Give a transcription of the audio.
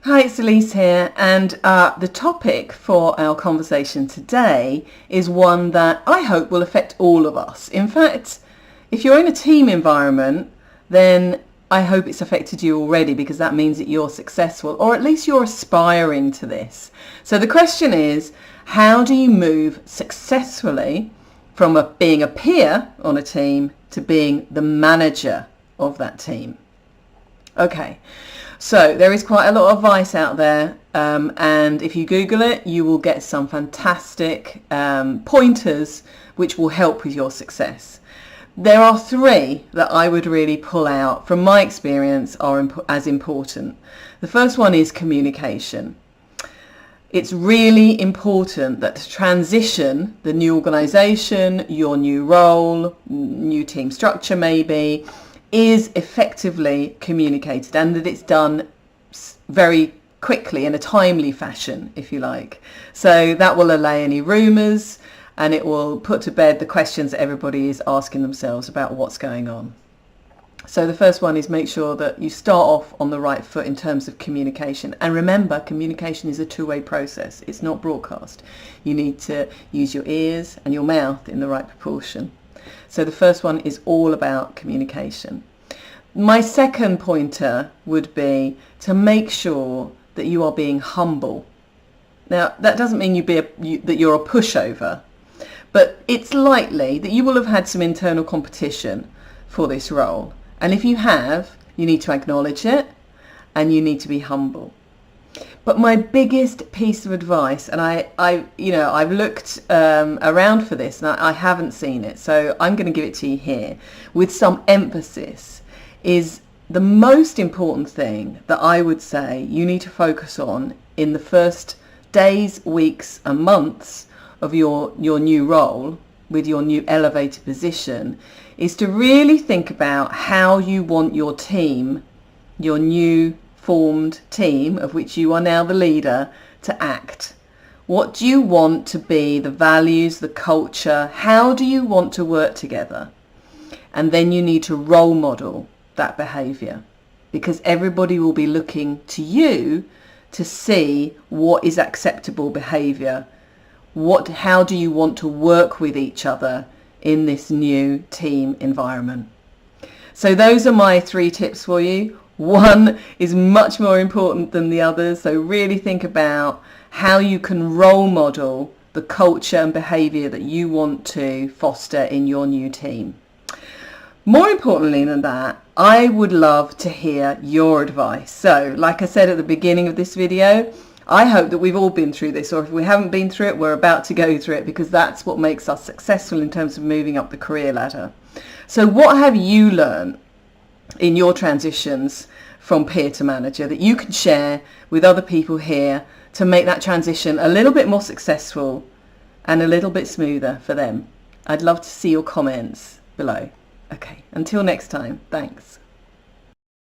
Hi, it's Elise here, and the topic for our conversation today is one that I hope will affect all of us. In fact, if you're in a team environment, then I hope it's affected you already, because that means that you're successful, or at least you're aspiring to this. So the question is, how do you move successfully from being a peer on a team to being the manager of that team? Okay, so there is quite a lot of advice out there, and if you Google it, you will get some fantastic pointers which will help with your success. There are three that I would really pull out from my experience are as important. The first one is communication. It's really important that to transition the new organisation, your new role, new team structure maybe, is effectively communicated, and that it's done very quickly in a timely fashion, if you like. So that will allay any rumours, and it will put to bed the questions that everybody is asking themselves about what's going on. So the first one is make sure that you start off on the right foot in terms of communication. And remember, communication is a two-way process. It's not broadcast. You need to use your ears and your mouth in the right proportion. So the first one is all about communication. My second pointer would be to make sure that you are being humble. Now, that doesn't mean that you're a pushover, but it's likely that you will have had some internal competition for this role. And if you have, you need to acknowledge it and you need to be humble. But my biggest piece of advice, and I've looked around for this and I haven't seen it, so I'm going to give it to you here with some emphasis, is the most important thing that I would say you need to focus on in the first days, weeks and months of your new role with your new elevated position is to really think about how you want your team, your new formed team of which you are now the leader, to act. What do you want to be the values, the culture? How do you want to work together? And then you need to role model that behaviour, because everybody will be looking to you to see what is acceptable behaviour. How do you want to work with each other in this new team environment? So those are my three tips for you. One is much more important than the others, so really think about how you can role model the culture and behaviour that you want to foster in your new team. More importantly than that, I would love to hear your advice. So, like I said at the beginning of this video, I hope that we've all been through this, or if we haven't been through it, we're about to go through it, because that's what makes us successful in terms of moving up the career ladder. So what have you learned in your transitions from peer to manager that you can share with other people here to make that transition a little bit more successful and a little bit smoother for them? I'd love to see your comments below. Okay, until next time, thanks.